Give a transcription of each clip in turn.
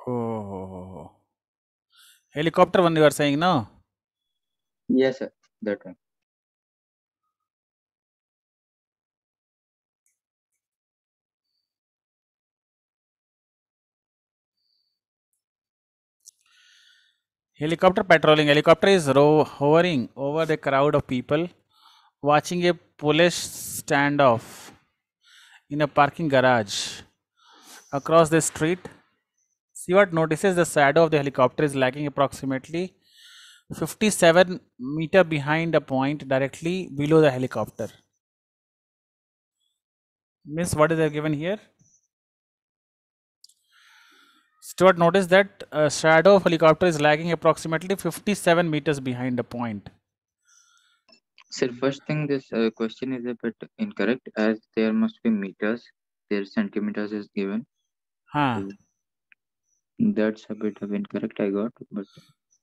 Oh, helicopter one you are saying, no? Yes, sir. That one. Helicopter patrolling. Helicopter is hovering over the crowd of people watching a police standoff in a parking garage across the street. Stewart notices the shadow of the helicopter is lagging approximately 57 meters behind a point directly below the helicopter. Miss, what is there given here? Stewart noticed that a shadow of helicopter is lagging approximately 57 meters behind a point. Sir, first thing, this question is a bit incorrect as there must be meters. There centimeters is given. Huh. So that's a bit of incorrect I got. But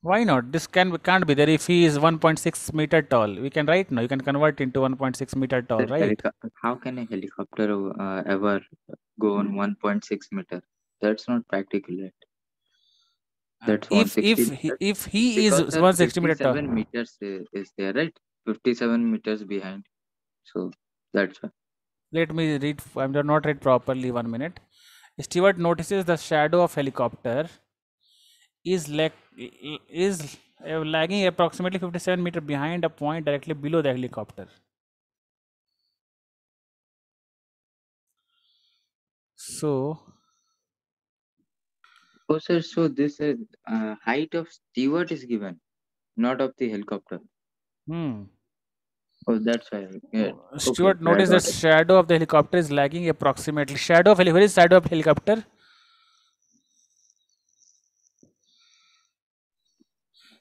Why not? This can't be there if he is 1.6 meter tall. We can write now. You can convert into 1.6 meter tall, sir, right? how can a helicopter ever go on 1.6 meter? That's not practical yet. That's If 160 he, meters. if he is Because sir, 160 meter tall, 57 meters is there, right? 57 meters behind. So that's why. let me read. I'm not read properly. 1 minute. Stewart notices the shadow of helicopter is lagging approximately 57 meters behind a point directly below the helicopter. So, Oh, sir, so this height of steward is given, not of the helicopter. hmm. Oh, that's why. Yeah. Okay, Stewart okay, I noticed the got it. shadow of the helicopter is lagging approximately. Shadow of where is shadow of helicopter?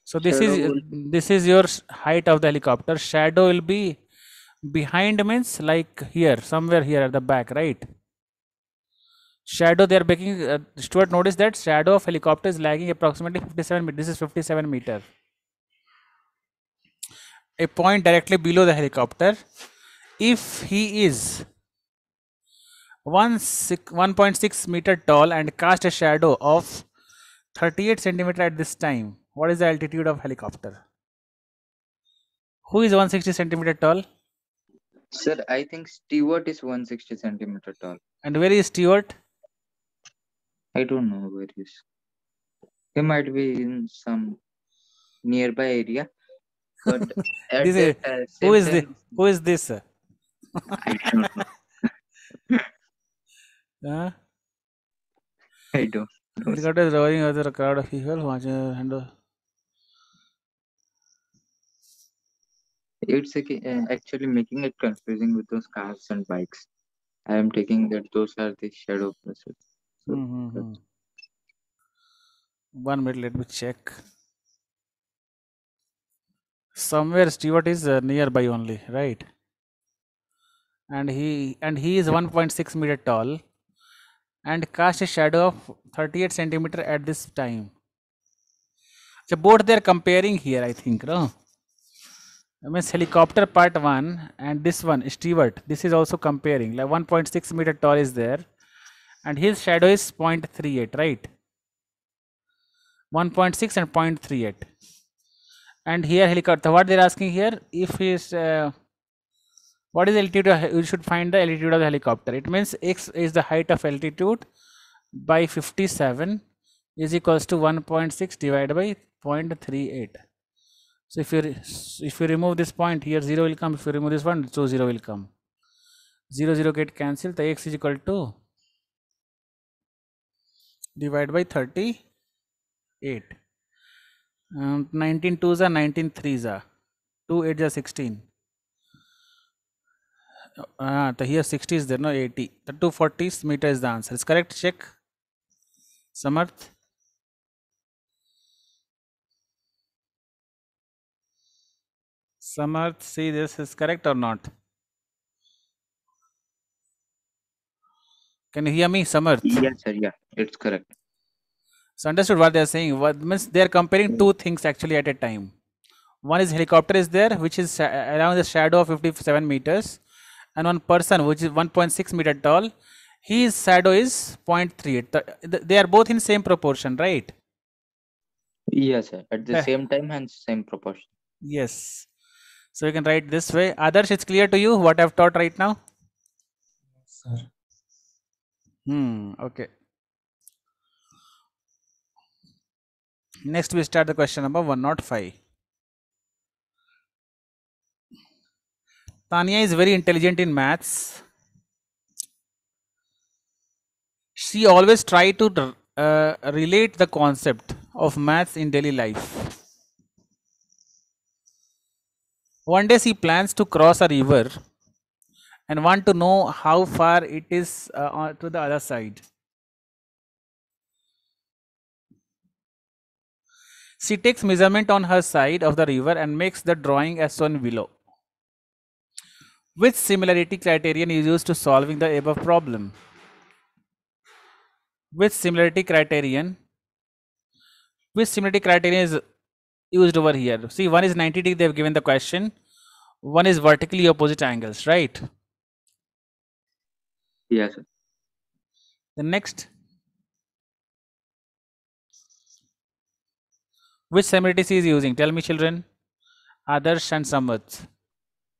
So Shadow will this is your height of the helicopter. Shadow will be behind means like here, somewhere here at the back, right? Shadow they are making. Stuart noticed that shadow of helicopter is lagging approximately 57 meters. This is 57 meters. A point directly below the helicopter. If he is 1.6 meter tall and cast a shadow of 38 centimeter at this time, what is the altitude of helicopter? Who is 160 centimeter tall? Sir, I think steward is 160 centimeter tall. And where is Stewart? I don't know where he is. He might be in some nearby area, but at This is that who same is the time, who is this? I don't know. Uh, I don't know, sir. helicopter is roaring over a crowd of people watching and It's actually making it confusing with those cars and bikes. I am taking that those are the shadow places. So mm-hmm. that's 1 minute, let me check. Somewhere Stewart is nearby only, right? And he is 1.6 meter tall and cast a shadow of 38 centimeter at this time. So both they are comparing here, I think, no? I mean, helicopter part one and this one, Stewart. This is also comparing. Like 1.6 meter tall is there, and his shadow is 0.38, right? 1.6 and 0.38. And here helicopter. What they're asking here, if is what is the altitude? You should find the altitude of the helicopter. It means x is the height of altitude by 57 is equals to 1.6 divided by 0.38. So if you remove this point here, 0 will come. If you remove this one, so 0 will come. 0 0 get cancelled. The x is equal to divide by 38. 19 twos are 19 threes are 2 8 are 16. So here 60 is there, no 80. The 240 meter is the answer. Is correct? Check. Samarth. Samarth, see this is correct or not? Can you hear me, Samarth? yes, sir. Yeah, it's correct. So understood what they are saying. What means they are comparing two things actually at a time. One is helicopter is there, which is around the shadow of 57 meters, and one person which is 1.6 meter tall. His shadow is 0.38. They are both in same proportion, right? Yes, sir. At the The- same time and same proportion. yes. So you can write this way. Others, it's clear to you what I've taught right now? Sir. Okay. Next, we start the question number 105. Tanya is very intelligent in maths. She always try to relate the concept of maths in daily life. One day she plans to cross a river and want to know how far it is to the other side. She takes measurement on her side of the river and makes the drawing as shown below. Which similarity criterion is used to solving the above problem? Which similarity criterion is used over here? See, one is 90 degree, they have given the question. One is vertically opposite angles, right? Yes, sir. The next, which similarity she is using? Tell me, children. Adarsh and Samat.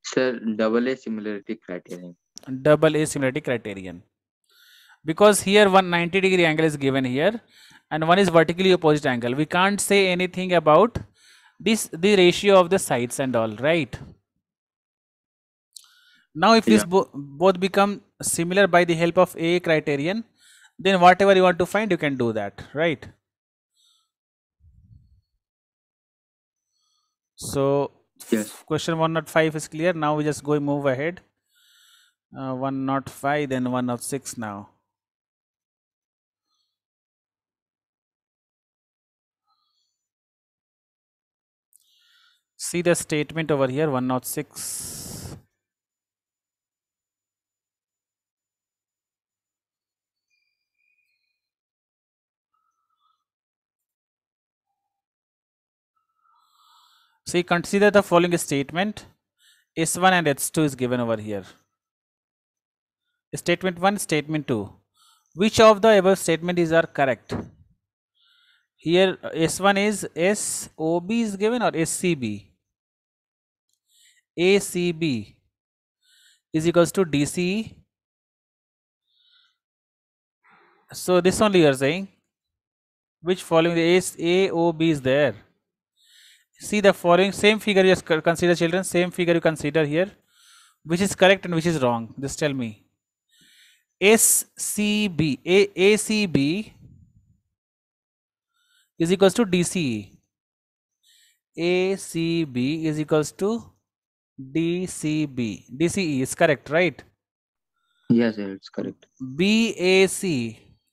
Sir, double A similarity criterion. Double A similarity criterion. Because here 190-degree angle is given here and one is vertically opposite angle. We can't say anything about the ratio of the sides and all, right? Now if this both become similar by the help of A criterion, then whatever you want to find, you can do that, right? So Yes. question 105 is clear. Now we just go move ahead. 105, then 106 now. See the statement over here, 106. See, consider the following statement. S1 and S2 is given over here. Statement 1, statement 2. Which of the above statements are correct? Here S1 is SOB is given or SCB? ACB is equals to DCE. So this only you are saying. Which following the AOB is there? See the following same figure you just consider, children. Same figure you consider here. Which is correct and which is wrong? Just tell me. SCB, ACB is equals to DCE. ACB is equals to DCB. DCE is correct, right? Yes, sir, it's correct. BAC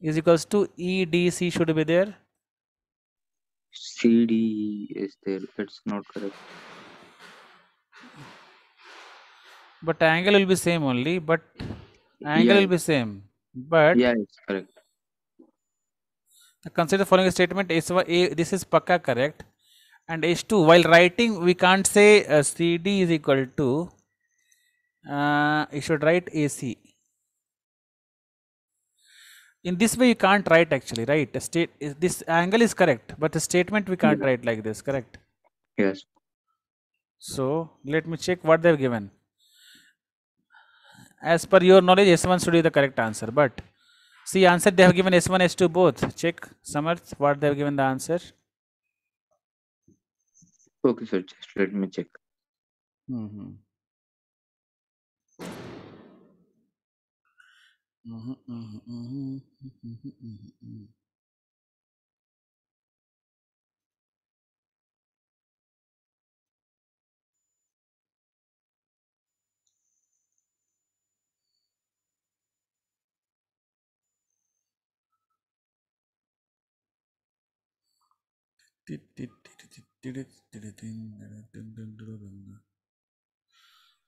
is equals to EDC should be there. CD is there. It's not correct. But angle will be same only. But angle will be same. But yeah, it's correct. consider following statement. S1, this is pakka correct. And H2, while writing, we can't say CD is equal to, you should write AC. In this way, you can't write actually, right? This angle is correct, but the statement we can't write like this, correct? Yes. So, let me check what they've given. As per your knowledge, S1 should be the correct answer, but see, answer they have given S1, S2 both. Check, Samarth, what they have given the answer. Okay, sir, just let me check.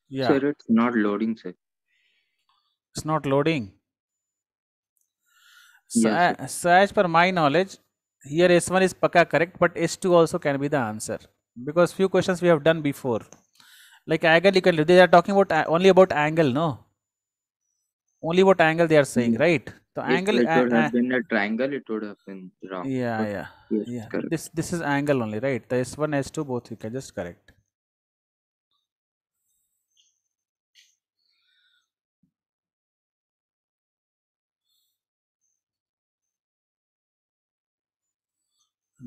Yeah. Sir, it's not loading, sir. It's not loading. So, Yes, so as per my knowledge, here S1 is pakka correct, but S2 also can be the answer. Because few questions we have done before. Like angle, you can, they are talking about only about angle, no? Only what angle they are saying, right? The If angle, it would have been a triangle, it would have been wrong. yeah, But yeah, yes, yeah. correct. This is angle only, right? The S1, S2, both you can just correct.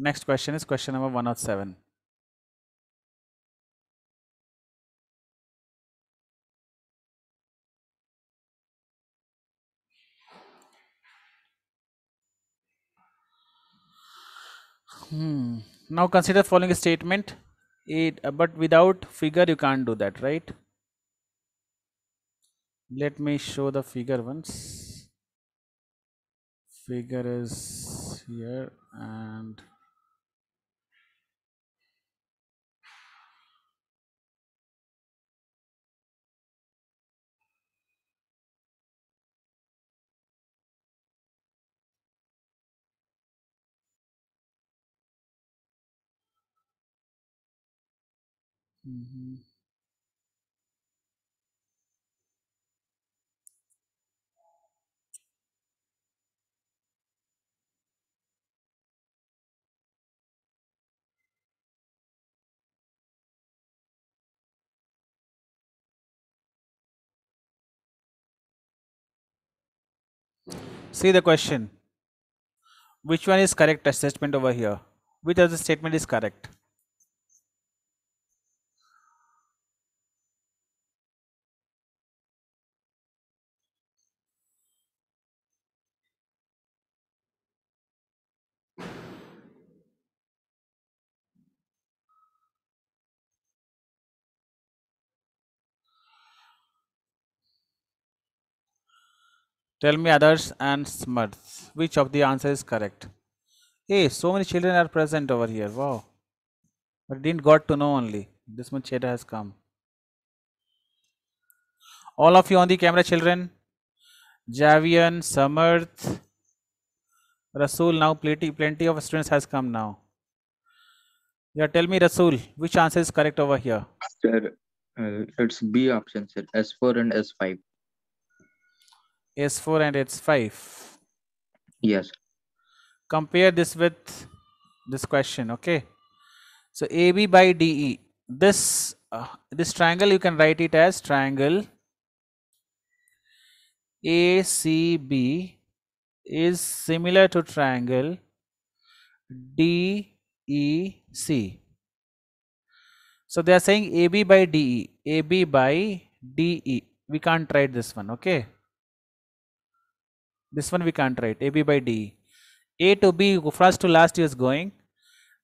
Next question is question number 107. Now consider following statement. But without figure you can't do that, right? Let me show the figure once. Figure is here and see the question. Which one is correct assessment over here? Which of the statement is correct? Tell me others and Smarth. Which of the answer is correct? Hey, so many children are present over here. Wow. But didn't got to know only. This much data has come. All of you on the camera, children. Javian, Samarth, Rasul. Now plenty of students has come now. Yeah, tell me, Rasul, which answer is correct over here? Sir, it's B option, sir. S4 and S5. S4 and S5. Yes. Compare this with this question, okay? So AB by DE. This triangle you can write it as triangle ACB is similar to triangle DEC. So they are saying AB by DE. AB by DE. We can't write this one, okay? This one we can't write. AB by DE. A to B, first to last is going,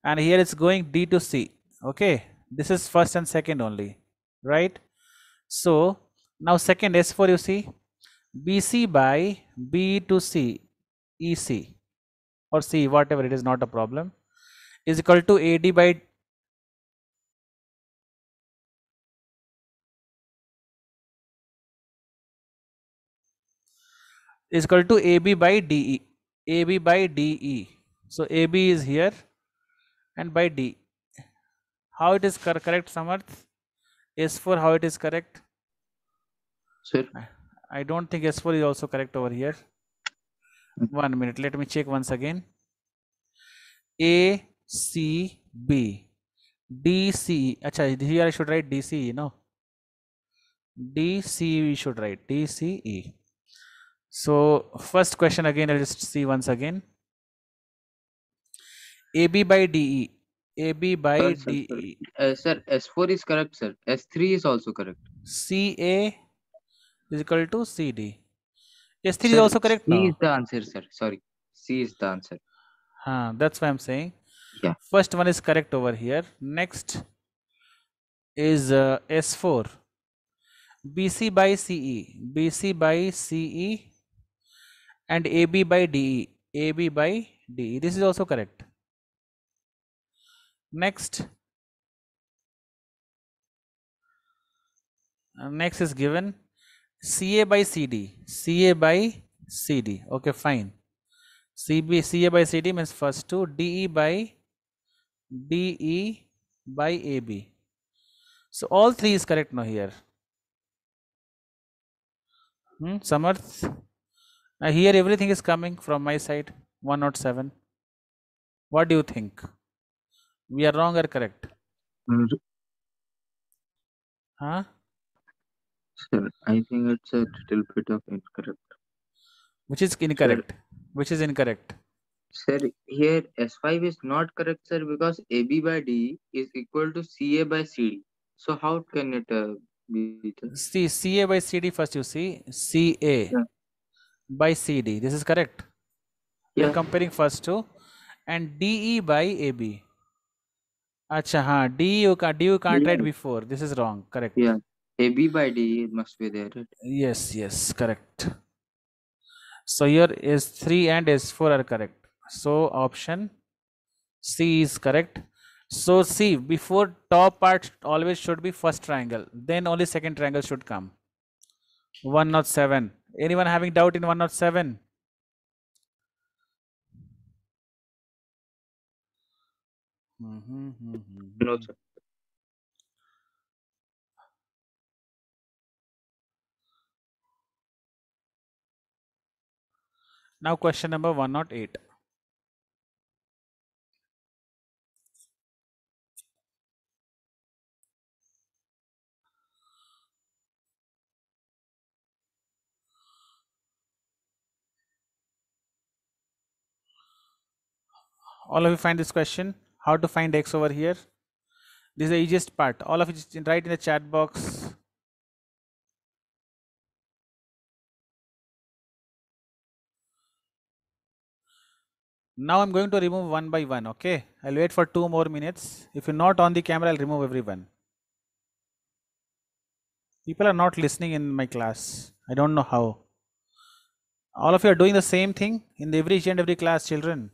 and here it's going D to C. Okay, this is first and second only, right? So now second S4 you see BC by B to C EC or C, whatever it is, not a problem, is equal to AD by is equal to AB by DE. AB by DE. So AB is here and by D. How it is correct, Samarth? S4 how it is correct? Sir. I don't think S4 is also correct over here. 1 minute, let me check once again. A C B D C. Acha, here I should write DC, no? DC we should write DCE. So first question again, I'll just see once again. AB by DE. AB by DE. Sir, S4 is correct, sir. S3 is also correct. CA is equal to CD. S3 is also correct now. C is the answer, sir. Sorry. C is the answer. That's why I'm saying. Yeah. First one is correct over here. Next is S4. BC by CE. BC by CE and AB by DE. AB by DE. This is also correct. Next. Next is given CA by CD. CA by CD. Okay, fine. CA by CD means first two. DE by AB. So all three is correct now here. Samarth? Here everything is coming from my side. 107. What do you think? We are wrong or correct? Mm, Huh? Sir, I think it's a little bit of incorrect. Which is incorrect? Which is incorrect? Sir, here S5 is not correct, sir, because AB by D is equal to CA by CD. So how can it be? See, CA by CD first you see. CA Yeah. by CD. This is correct. We are Yeah. comparing first two. And DE by AB. Acha, हाँ. D you can't write Yeah. before. This is wrong. Correct. Yeah. AB by D must be there, right? Yes, correct. So here S3 and S4 are correct. So option C is correct. So see, before top part always should be first triangle. Then only second triangle should come. 107. Anyone having doubt in 107? No, sir. Now question number 108. All of you find this question. How to find x over here? This is the easiest part. All of you write in the chat box. Now I'm going to remove one by one, okay? I'll wait for 2 more minutes. If you're not on the camera, I'll remove everyone. People are not listening in my class. I don't know how. All of you are doing the same thing in every each and every class, children.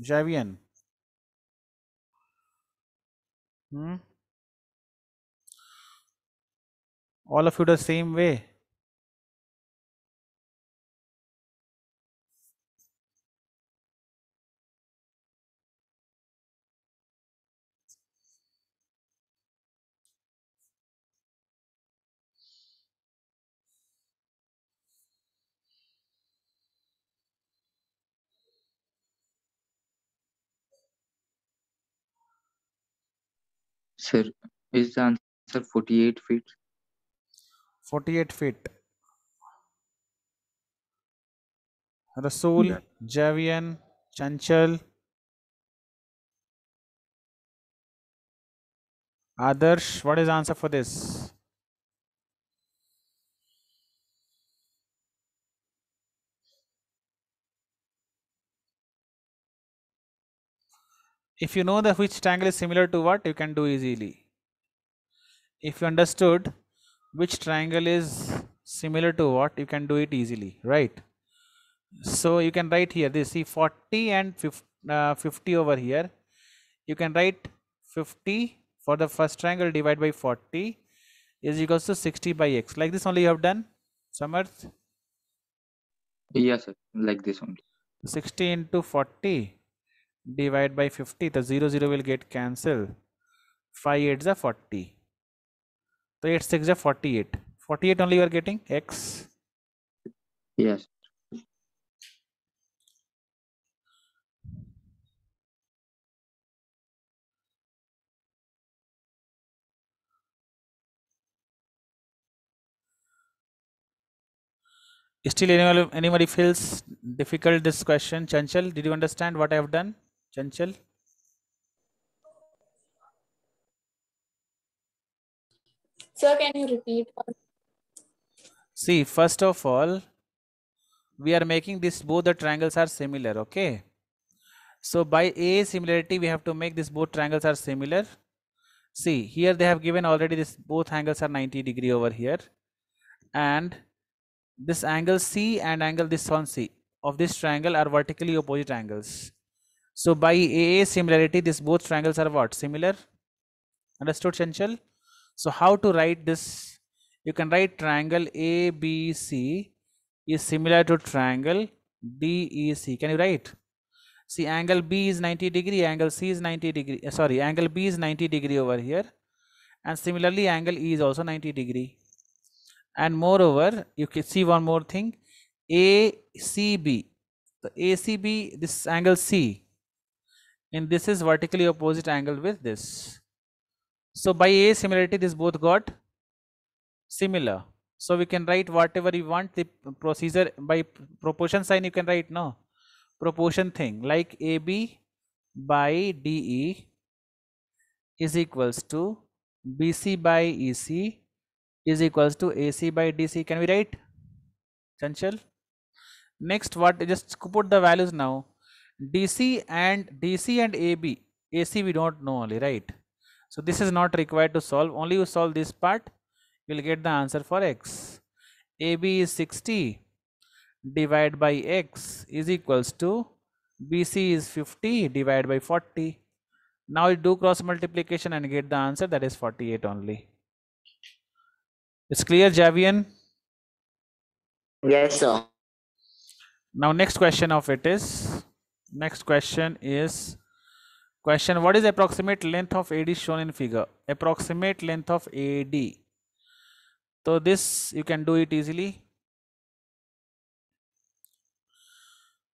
Javian. All of you the same way. Sir, is the answer 48 feet? 48 feet. Rasool, Yeah. Javian, Chanchal, Adarsh. What is the answer for this? If you know the which triangle is similar to what, you can do easily. If you understood which triangle is similar to what, you can do it easily, right? So you can write here this, see 40 and 50 over here. You can write 50 for the first triangle divided by 40 is equals to 60 by x. Like this only you have done, Samarth? Yes, sir. Like this only. 60 into 40 divided by 50, the 0 will get cancelled. 5 8s are 40. So 8 6 are 48. 48 only you are getting x. Yes. Still anybody feels difficult this question? Chanchal, did you understand what I have done? Chanchal? Sir, can you repeat? See, first of all, we are making this, both the triangles are similar, okay? So by A similarity, we have to make this both triangles are similar. See, here they have given already this, both angles are 90 degree over here. And this angle C and angle this one C of this triangle are vertically opposite angles. So by A similarity, this both triangles are what? Similar. Understood, Chanchal? So how to write this? You can write triangle ABC is similar to triangle DEC. Can you write? See, angle B is 90 degree, angle C is 90 degree. Sorry, angle B is 90 degree over here. And similarly, angle E is also 90 degree. And moreover, you can see one more thing, ACB. The ACB, this angle C, and this is vertically opposite angle with this. So by A similarity, this both got similar. So we can write whatever you want. The procedure by proportion sign you can write no proportion thing, like AB by DE is equals to BC by EC is equals to AC by DC. Can we write, Chanchal? Next, what, just put the values now. DC and AB, AC we don't know only, right? So this is not required to solve. Only you solve this part, you will get the answer for X. AB is 60 divided by X is equals to BC is 50 divided by 40. Now you do cross multiplication and get the answer, that is 48 only. It's clear, Javian? Yes, sir. Now next question of it is, question, what is the approximate length of AD shown in figure? Approximate length of AD. So this you can do it easily.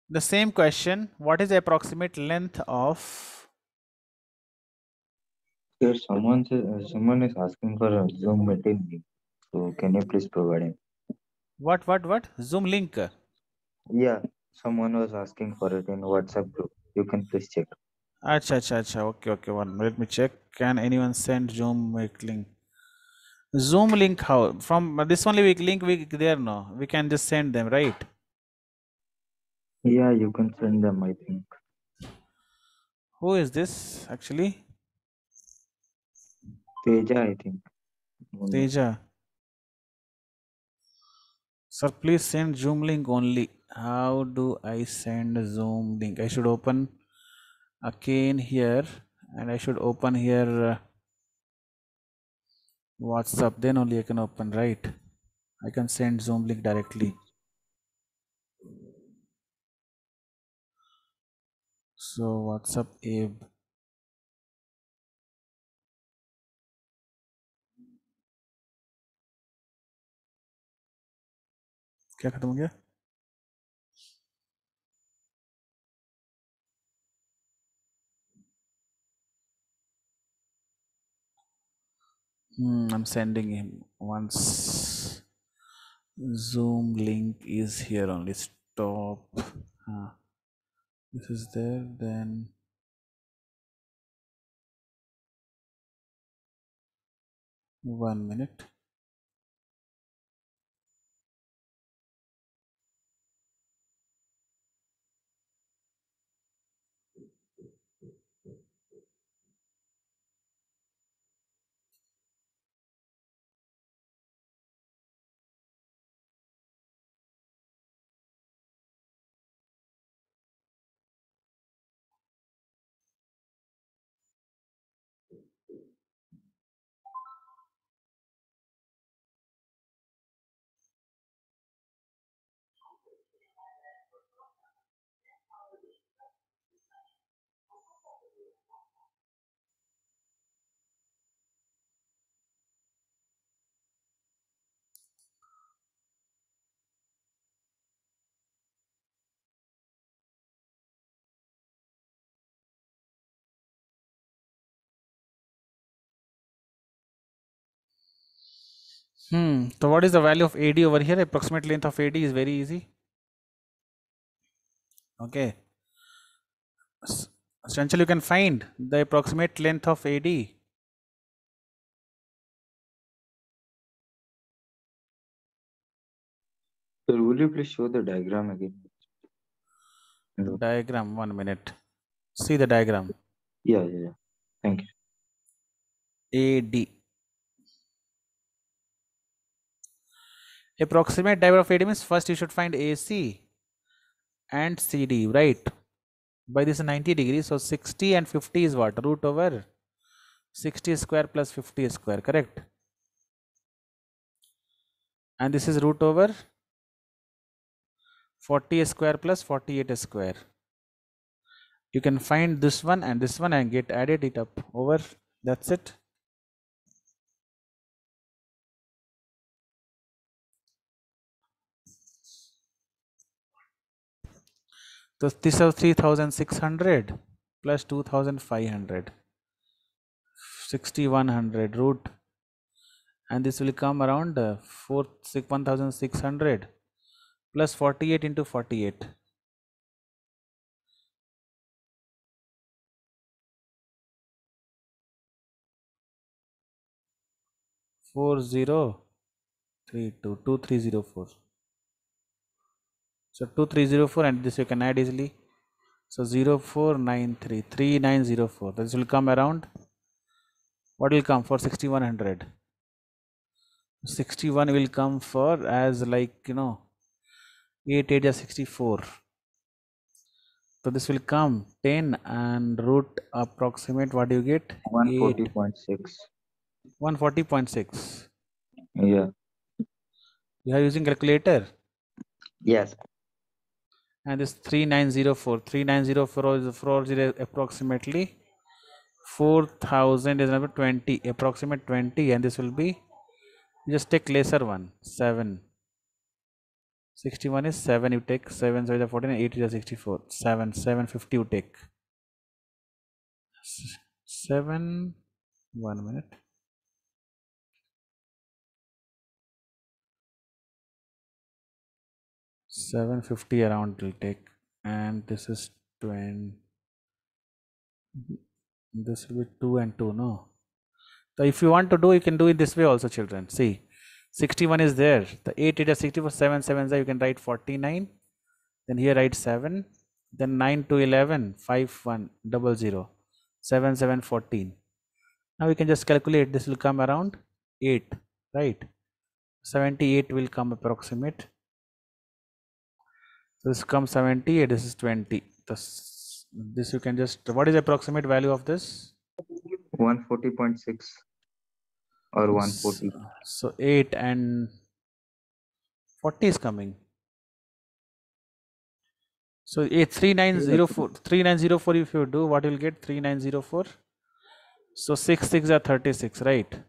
The same question, what is the approximate length of? Sir, someone is asking for a Zoom meeting. So can you please provide him? What? Zoom link? Yeah, someone was asking for it in WhatsApp group. You can please check. Acha. Okay. One, let me check. Can anyone send Zoom link? Zoom link how? From this only link we there no? We can just send them, right? Yeah, you can send them, I think. Who is this actually? Teja, I think. Teja. Sir, please send Zoom link only. How do I send Zoom link? I should open again here, and I should open here WhatsApp. Then only I can open, right? I can send Zoom link directly. So WhatsApp Abe. क्या खत्म हो गया? I'm sending him once. Zoom link is here only. Stop. This is there. Then 1 minute. So what is the value of AD over here? Approximate length of AD is very easy. Okay. Chanchal, you can find the approximate length of AD. Sir, would you please show the diagram again? Diagram, 1 minute. See the diagram. Yeah. Thank you. AD. Approximate diameter of AD means first you should find AC and CD, right? By this 90 degrees, so 60 and 50 is what? Root over 60 square plus 50 square, correct? And this is root over 40 square plus 48 square. You can find this one and this one and get added it up over, that's it. So this is 3600 plus 2500, 6100 root, and this will come around 1600 plus 48 into 48. 4032 2304. So 2304, and this you can add easily. So 0493 3904. This will come around. What will come for 6100? 61 will come for as like 8 8 is 64. So this will come 10 and root approximate. What do you get? 140.6. 140.6. Yeah. You are using calculator. Yes. And this 3904. 3904 is approximately 4000 is number 20, approximate 20, and this will be, just take lesser one, 7. 61 is 7, you take 7, so is 14, 8 is 64, 7, 750 you take. 7, 1 minute. 750 around will take, and this is 20. This will be 2 and 2, no? So if you want to do, you can do it this way also, children. See, 61 is there. The 8 is 64, 7 7 you can write 49. Then here write 7. Then 9 to 11, 5 1 00, 7 7 14. Now we can just calculate. This will come around 8, right? 78 will come approximate. So this comes 78. This is 20. This you can just. What is the approximate value of this? 140.6 or 140. So 8 and 40 is coming. So 3904, 3904 if you do, what you will get? 3904. So 6 6 are 36, right?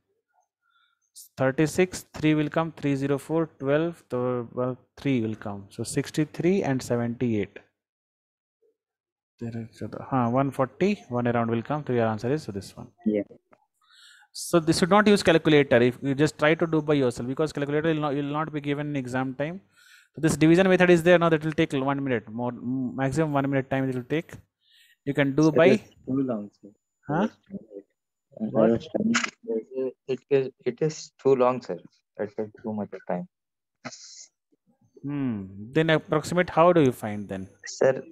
36, 3 will come, 304, 12, so, well, 3 will come. So 63 and 78. 140, one around will come. So your answer is this one. Yeah. So this should not use calculator. If you just try to do by yourself, because calculator will not be given in exam time. So this division method is there now. That will take 1 minute more, maximum 1 minute time it will take. You can do by. It's too long, sir. Huh? What? It is too long, sir. It takes too much time. Then approximate, how do you find then? Sir,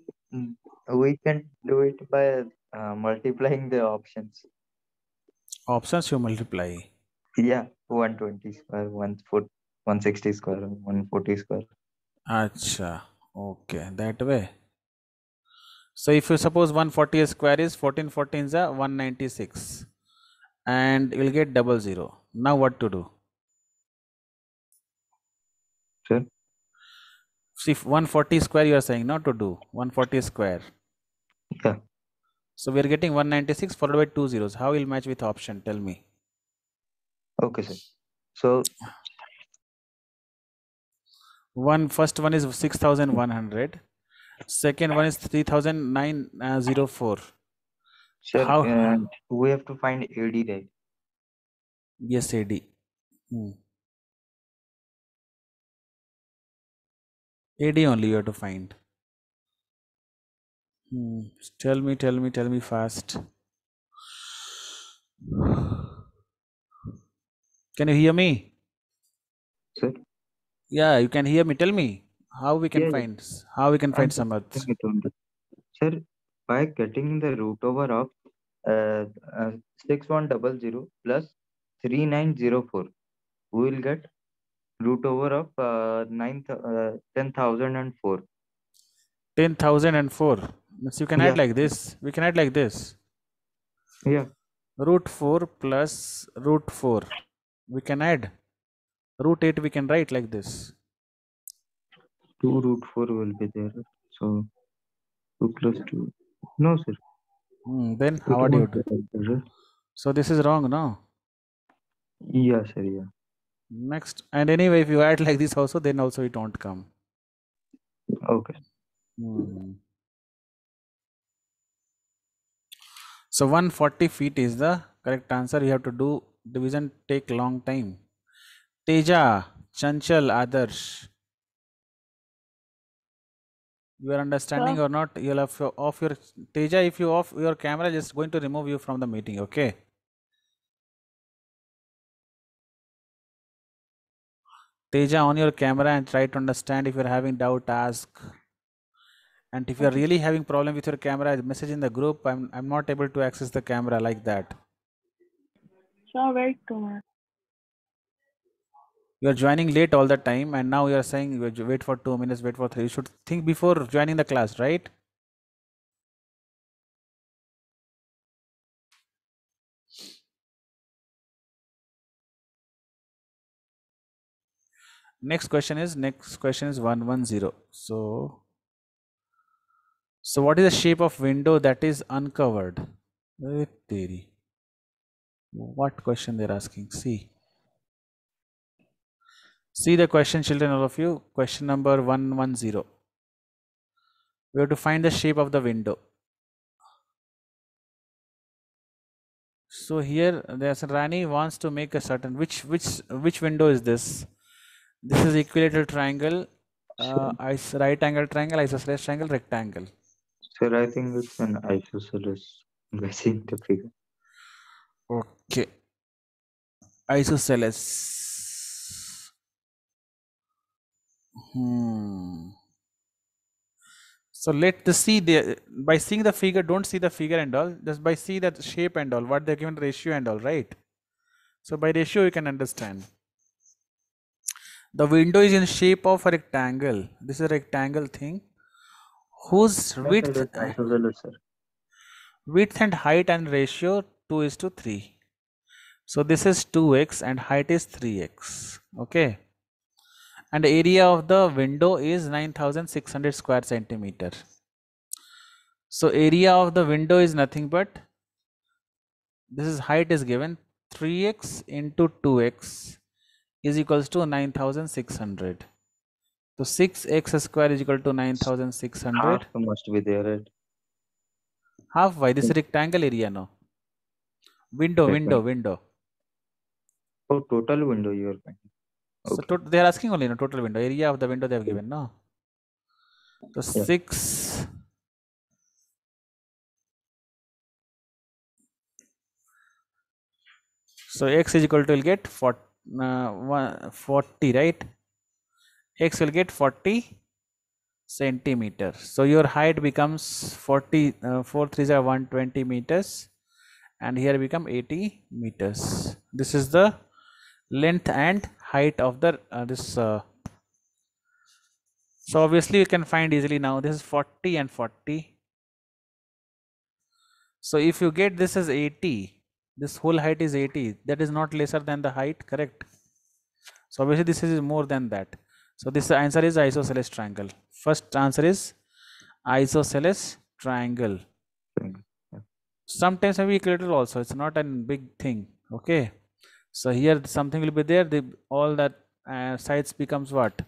we can do it by multiplying the options. Options you multiply. Yeah, 120 square, 160 square, 140 square. Acha, okay, that way. So if you suppose 140 square is 14 14 is 196, and you will get 00. Now what to do? Sir? See, 140 square you are saying not to do 140 square. Yeah. So we are getting 196 followed by 2 zeros. How will match with option? Tell me. Okay, sir. So first one is 6100. Second one is 3904. sir, How? we have to find AD, right? Yes, AD. AD only you have to find. Tell me fast. Can you hear me? Sir? Yeah, you can hear me. Tell me how we can find Samarth. Sir, by getting the root over of 6100 plus 3904, we will get root over of 10,004. 10,004. So you can add like this. We can add like this. Yeah. Root 4 plus root 4. We can add. Root 8 we can write like this. 2 root 4 will be there. So 2 plus 2. No, sir. Then how do you do? So this is wrong, no? Yeah, sir. Yeah. Next. And anyway, if you add like this also, then also it won't come. Okay. So 140 feet is the correct answer. You have to do division, take long time. Teja, Chanchal, Adarsh. You are understanding Sir. or not? You'll have to off your Teja. If you off your camera, just going to remove you from the meeting. Okay. Teja, on your camera and try to understand. If you're having doubt, ask. And if you're Okay. really having problem with your camera, message in the group. I'm not able to access the camera like that. Sir, wait 2 minutes. You're joining late all the time, and now you're saying wait for 2 minutes, wait for 3. You should think before joining the class, right? Next question is 110. So what is the shape of window that is uncovered? Eh, teri. What question they're asking? See the question, children, all of you. Question number 110. We have to find the shape of the window. So here there's Rani wants to make a certain which window is this? This is equilateral triangle, right angle triangle, isosceles triangle, rectangle. Sir, I think it's an isosceles guessing the figure. Okay. Isosceles. So let the see the by seeing the figure, don't see the figure and all, just by see that shape and all, what they're given ratio and all, right? So by ratio you can understand. The window is in shape of a rectangle. This is a rectangle thing whose Yes, it is isosceles, sir. width and height and ratio 2 is to 3. So this is 2x and height is 3x. Okay. And the area of the window is 9600 square centimeter. So area of the window is nothing but, this is height is given 3x into 2x is equals to 9600. So 6x square is equal to 9600. Half must be there, right? Half why? This is rectangle area, no? Window. Oh, total window you are finding. So Okay. they are asking only no total window. Area of the window they have given, no? So Yeah. 6. So x is equal to will get 40, right? X will get 40 centimeter. So your height becomes 40, 4 3s are 120 meters, and here become 80 meters. This is the length and height of the so obviously you can find easily now. This is 40 and 40. So if you get this is 80, this whole height is 80. That is not lesser than the height, correct? So obviously this is more than that. So this answer is isosceles triangle. First answer is isosceles triangle. Yeah. Sometimes maybe equilateral also. It's not a big thing. Okay. So here something will be there. All that sides becomes what?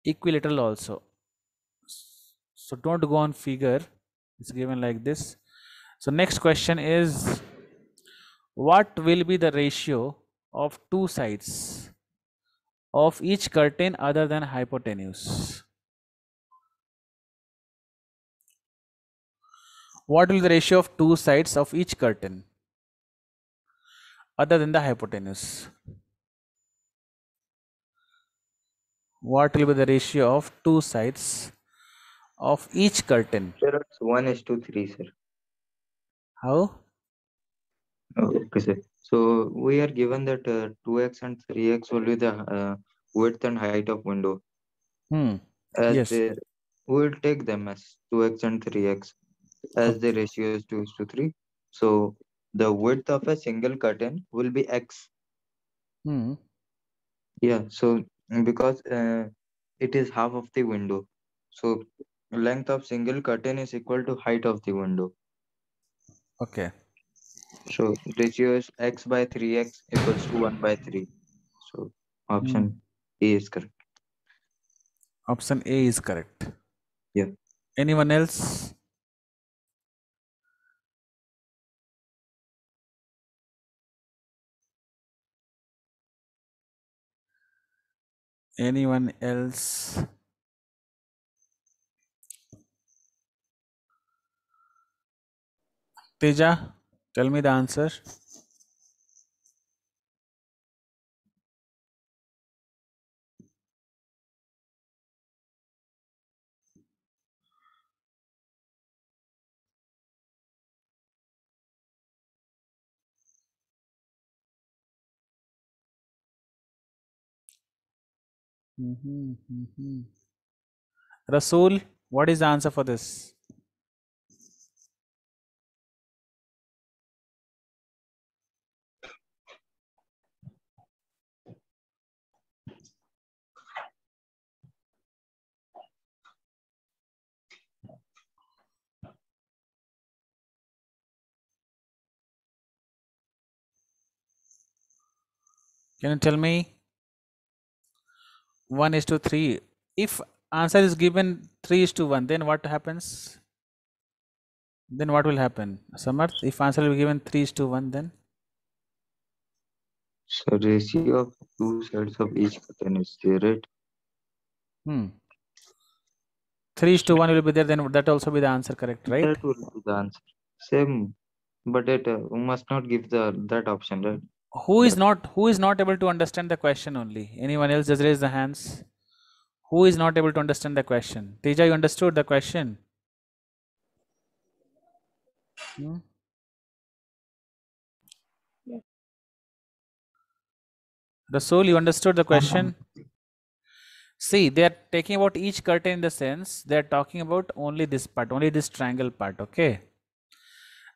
Equilateral also. So don't go on figure. It's given like this. So next question is, what will be the ratio of two sides of each curtain other than hypotenuse? What will be the ratio of two sides of each curtain other than the hypotenuse? What will be the ratio of two sides of each curtain? Sir, it's 1:3, sir. How? Oh, okay, sir. So we are given that 2x and 3x will be the width and height of window. As Yes. they we will take them as 2x and 3x as the ratio is 2:3. So the width of a single curtain will be x. Yeah. So because it is half of the window, so length of single curtain is equal to height of the window. Okay. So ratio is x by 3x equals to 1/3. So option A is correct. Option A is correct. Yeah. Anyone else? Anyone else? Teja, tell me the answer. Rasool, what is the answer for this? Can you tell me? 1:3. If answer is given 3:1, then what happens? Then what will happen? Samarth, if answer will be given 3:1, then? So ratio of two sides of each curtain is there, right? 3:1 will be there, then that also be the answer, correct, right? That will be the answer. Same, but it must not give that option, right? Who is not able to understand the question only? Anyone else? Just raise the hands. Who is not able to understand the question? Teja, you understood the question? Yes. Rasool, you understood the question? See, they are taking about each curtain in the sense they are talking about only this part, only this triangle part, okay?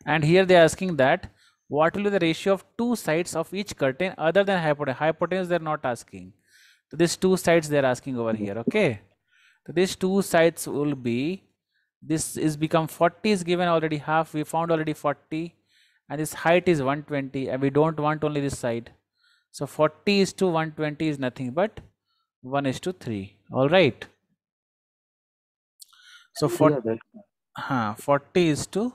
And here they are asking that what will be the ratio of two sides of each curtain other than hypotenuse? Hypotenuse they are not asking. So these two sides they are asking over here, okay? So these two sides will be, this is become 40 is given already half, we found already 40, and this height is 120, and we don't want only this side. So 40 is to 120 is nothing but 1:3. All right. So Yeah, that 40 is to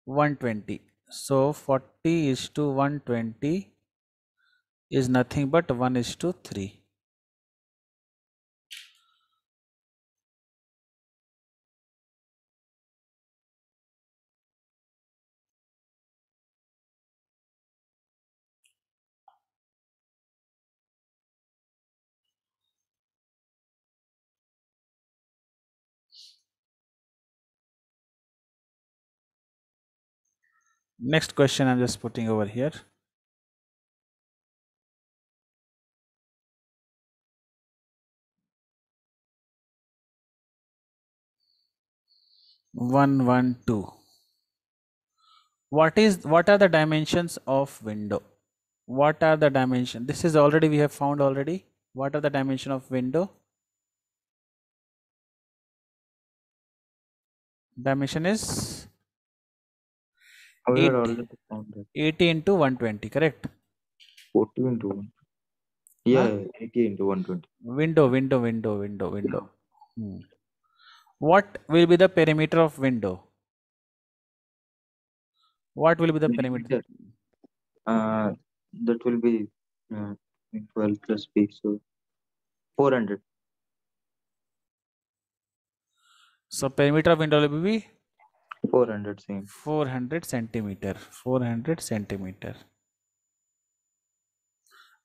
120. So 40 is to 120 is nothing but 1:3. Next question I'm just putting over here. One, two. What are the dimensions of window? What are the dimensions? This is already we have found already. What are the dimension of window? Dimension is we had 8, already found that. 80 into 120, correct? 40 into 1. Yeah, 80 into 120. Window. What will be the perimeter of window? What will be the perimeter? That will be 12 plus b, so 400. So perimeter of window will be 400 same. 400 centimeter. 400 centimeter.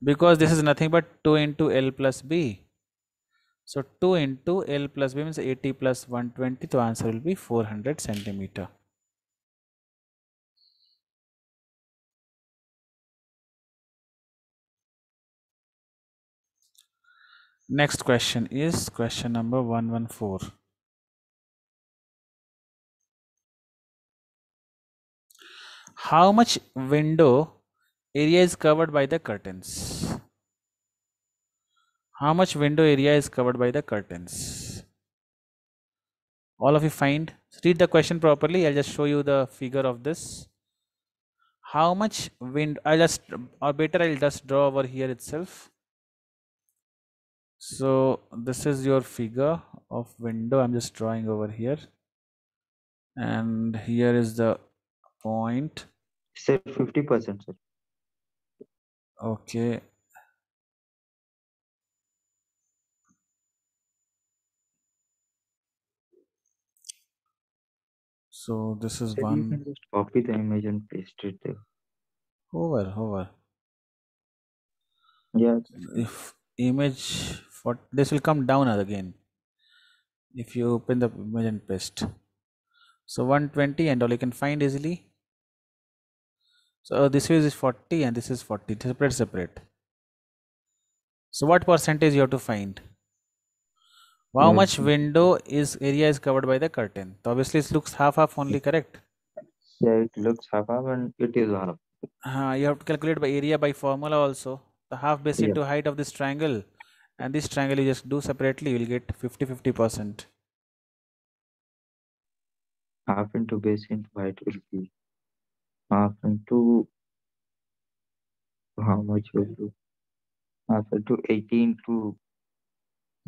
Because this is nothing but 2 into L plus B. So 2 into L plus B means 80 plus 120. The answer will be 400 centimeter. Next question is question number 114. How much window area is covered by the curtains? How much window area is covered by the curtains? All of you find. Read the question properly. I'll just show you the figure of this. How much wind? I'll just, or better, I'll just draw over here itself. So this is your figure of window. I'm just drawing over here. And here is the point. Say 50%, sir. Okay. So this is Sir, you one. can just copy the image and paste it there. Hover. Yeah. If image for this will come down again if you open the image and paste. So 120 and all you can find easily. So this is 40 and this is 40, separate. So what percentage you have to find? How Yes. much window area is covered by the curtain? So obviously it looks half only, correct? Yeah, it looks half and it is half. You have to calculate by area by formula also. The half base Yeah. into height of this triangle, and this triangle you just do separately, you will get 50-50%. Half into base into height will be half into how much will do? Half into 18 to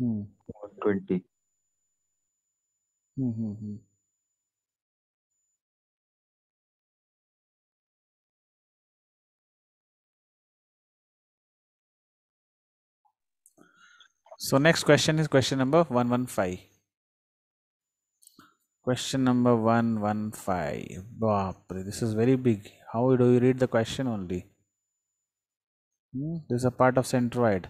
Hmm. 120. Hmm. So next question is question number 115. Question number 115. Bapre, this is very big. How do you read the question only? This is a part of centroid.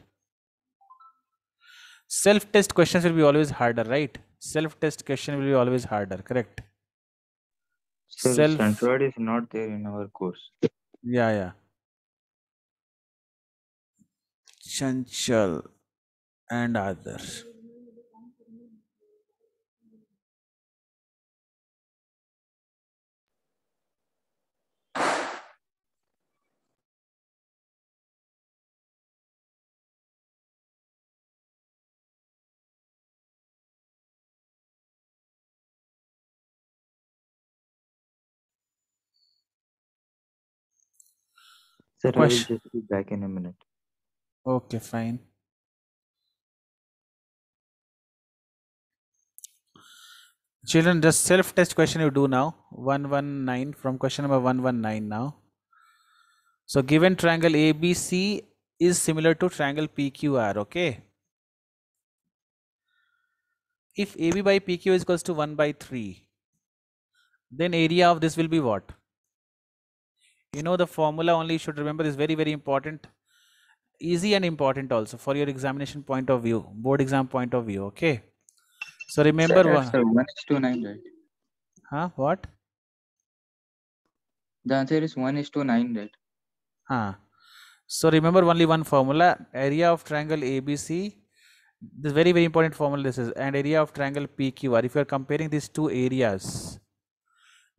Self-test questions will be always harder, right? Self-test question will be always harder, correct? Sir, Self, centroid is not there in our course. yeah. Chanchal and others. Sir, I will Question. just be back in a minute. Okay, fine. Children, just self-test question you do now. 119 from question number 119 now. So given triangle ABC is similar to triangle PQR, okay? If AB by PQ is equals to 1 by 3, then area of this will be what? You know the formula only, you should remember, is very important. Easy and important also for your examination point of view, board exam point of view, okay? So remember That's 1:9, right? What? The answer is 1:9, right? So remember only one formula, area of triangle ABC. This is very important formula this is, and area of triangle PQR. If you are comparing these two areas,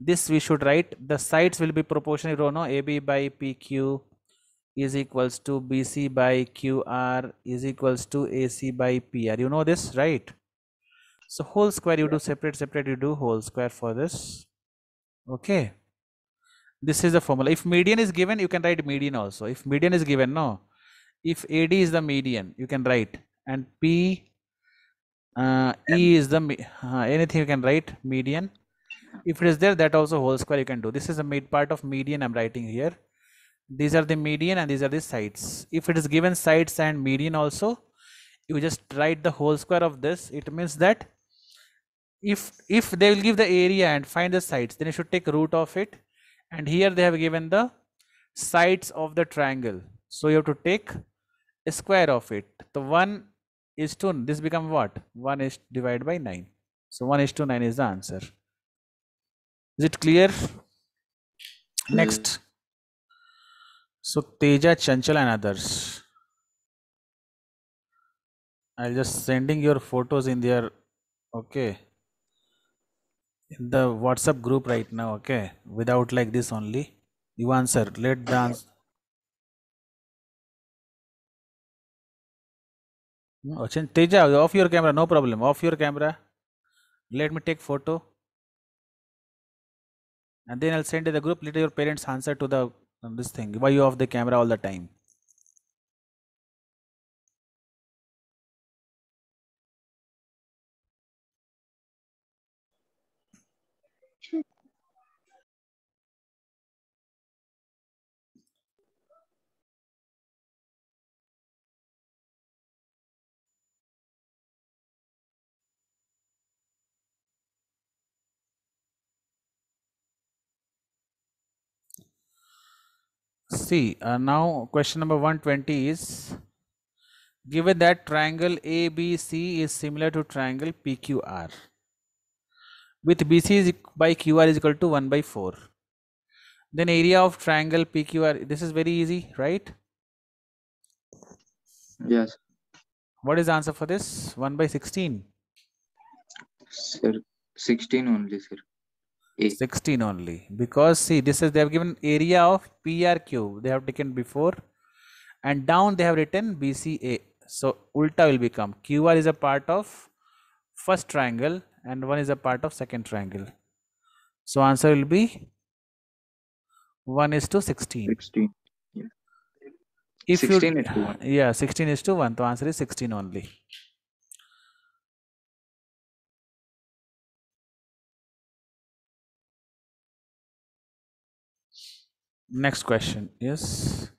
this we should write, the sides will be proportional, you know, AB by PQ is equals to BC by QR is equals to AC by PR. You know this, right? So whole square you do separate, you do whole square for this. Okay. This is the formula. If median is given, you can write median also. If median is given, no. If AD is the median, you can write, and E is the anything you can write median. If it is there, that also whole square you can do. This is the mid part of median I'm writing here. These are the median and these are the sides. If it is given sides and median also, you just write the whole square of this. It means that if they will give the area and find the sides, then you should take root of it. And here they have given the sides of the triangle. So you have to take a square of it. The 1 is to, this become what? 1 is divided by 9. So 1:9 is the answer. Is it clear? Next. So Teja, Chanchal and others. I'll just sending your photos in there. Okay. In the WhatsApp group right now. Okay. Without like this only. You answer. Let the answer. Teja, off your camera. No problem. Off your camera. Let me take photo. And then I'll send to the group. Let your parents answer to the this thing. Why you off the camera all the time? See, now question number 120 is, given that triangle ABC is similar to triangle PQR, with BC is by QR is equal to 1 by 4, then area of triangle PQR, this is very easy, right? Yes, What is the answer for this? 1 by 16. sir. 16 only, sir. A. 16 only, because see, this is, they have given area of PRQ, they have taken before, and down they have written BCA. So ulta will become QR is a part of first triangle and 1 is a part of second triangle. So answer will be 1:16. 16. Yeah. If 16 you, is to 1. yeah, 16:1. The answer is 16 only. Next question. Yes.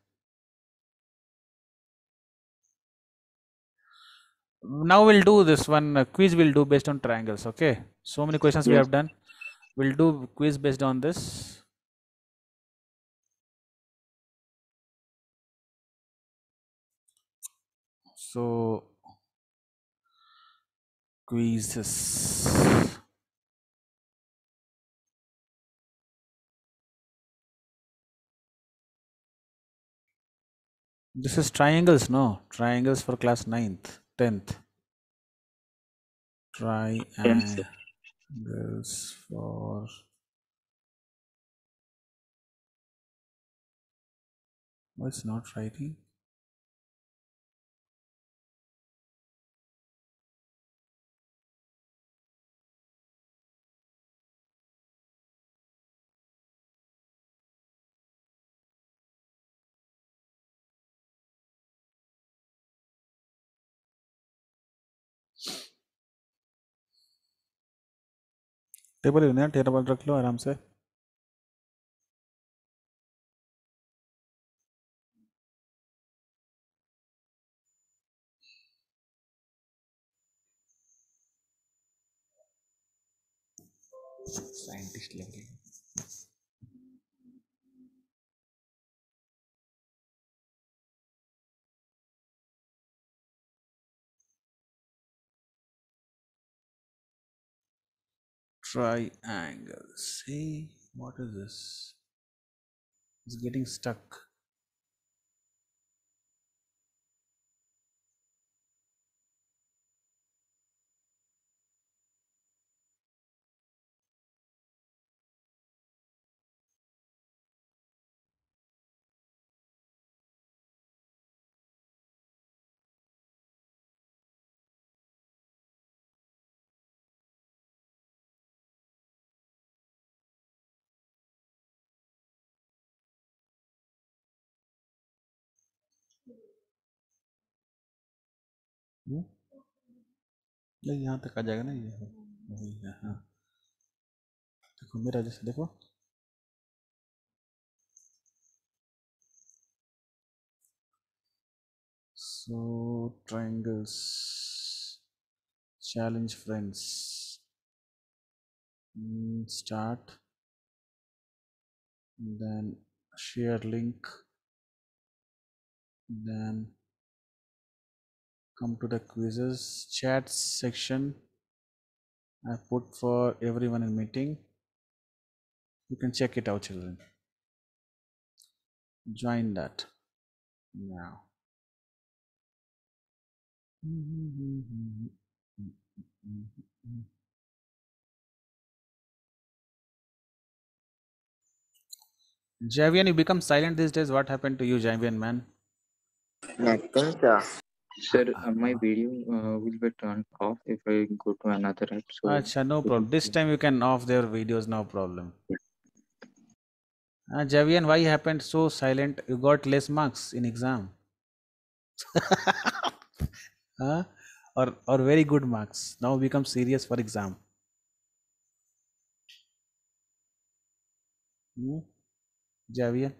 Now we'll do this one quiz we'll do based on triangles. Okay. So many questions we Yes. have done. We'll do quiz based on this. So quizzes. This is triangles, no? Triangles for class 9th, 10th. Triangles for what's not writing? Table है ना, table रख लो आराम से. Scientist level. Triangles. See, what is this? It's getting stuck. नहीं, यहाँ तक आ जाएगा ना ये. वही है, हाँ. देखो मेरा जैसे देखो. So triangles. Challenge friends. Start. Then share link. Then come to the quizzes chat section. I put for everyone in meeting. You can check it out, children. Join that now. Javian, you become silent these days. What happened to you, Javian man? Nothing, sir. Sir, my video will be turned off if I go to another app. So Acha, no problem. This time you can off their videos, no problem. Javian, why happened so silent? You got less marks in exam. Or very good marks. Now become serious for exam. Javian?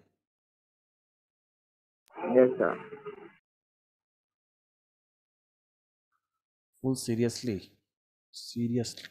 Yes, sir. Full seriously. Seriously.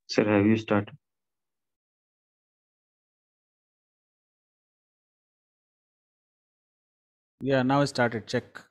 Sir, have you started? Yeah, now it started. Check.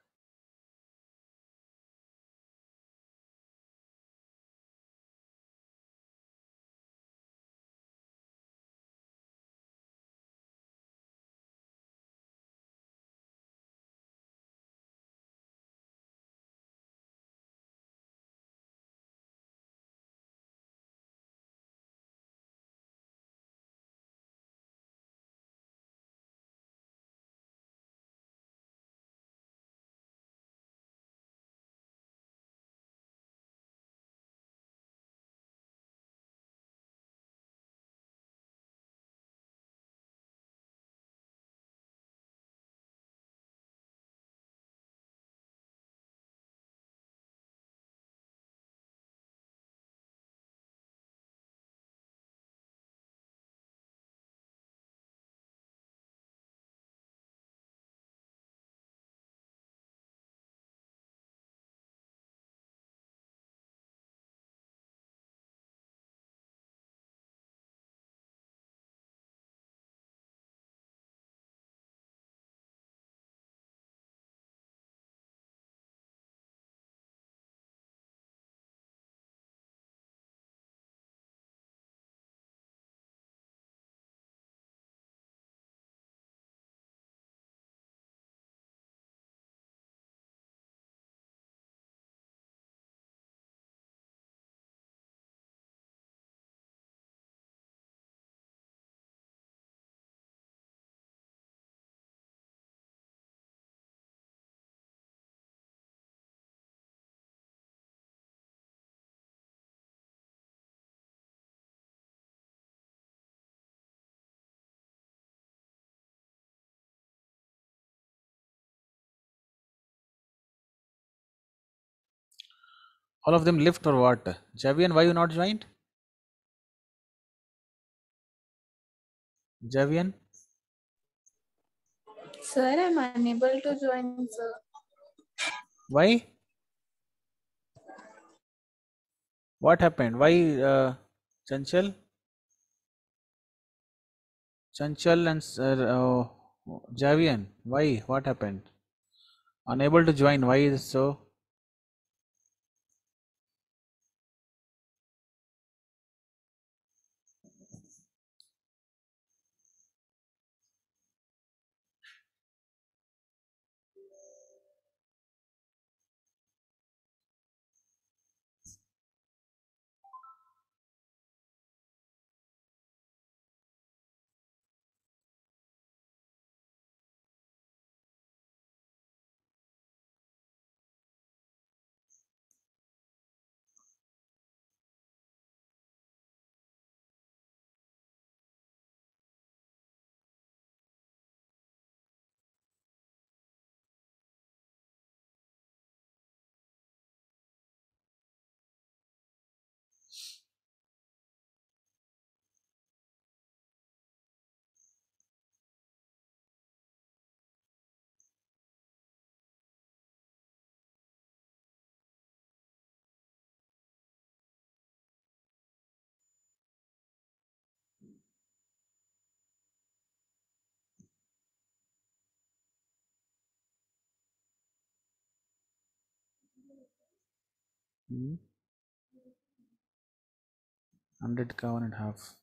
All of them lift or what? Javian, why you not joined? Javian? Sir, I'm unable to join, sir. Why? What happened? Why Chanchal? Chanchal and Javian, why? What happened? Unable to join. Why is so? Hmm? 100 ka 1.5.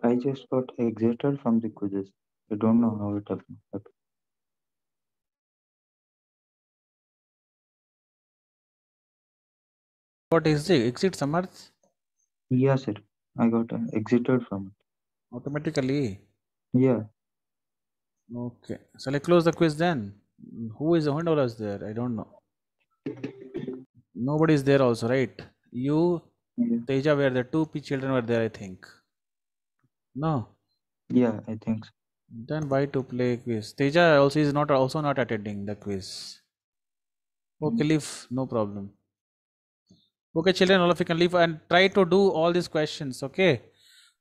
I just got exited from the quizzes. I don't know how it happened. What is the exit, Samarth? Yeah, sir. I got exited from it. Automatically? Yeah. Okay. Shall I close the quiz then? Who was there? I don't know. Nobody is there also, right? You, Yeah. Teja were there. 2 children were there, I think. No? Yeah, I think so. Then why to play quiz? Teja also is not attending the quiz. Okay, leave. No problem. Okay, children, all of you can leave and try to do all these questions. Okay.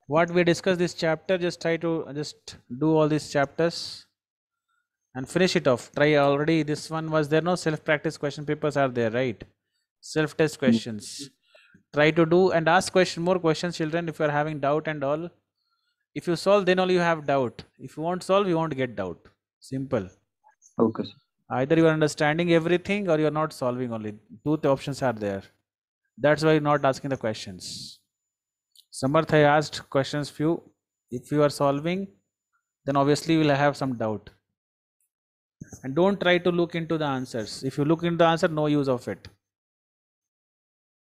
What we discussed this chapter, just try to just do all these chapters and finish it off. Try already. This one was there. No self-practice question papers are there, right? Self-test questions. Try to do and ask more questions, children. If you are having doubt and all, if you solve, then only you have doubt. If you won't solve, you won't get doubt. Simple. Okay, sir. Either you are understanding everything or you are not solving only. 2 options are there. That's why you're not asking the questions. Samarth, I asked questions few. If you are solving, then obviously you will have some doubt. And don't try to look into the answers. If you look into the answer, no use of it.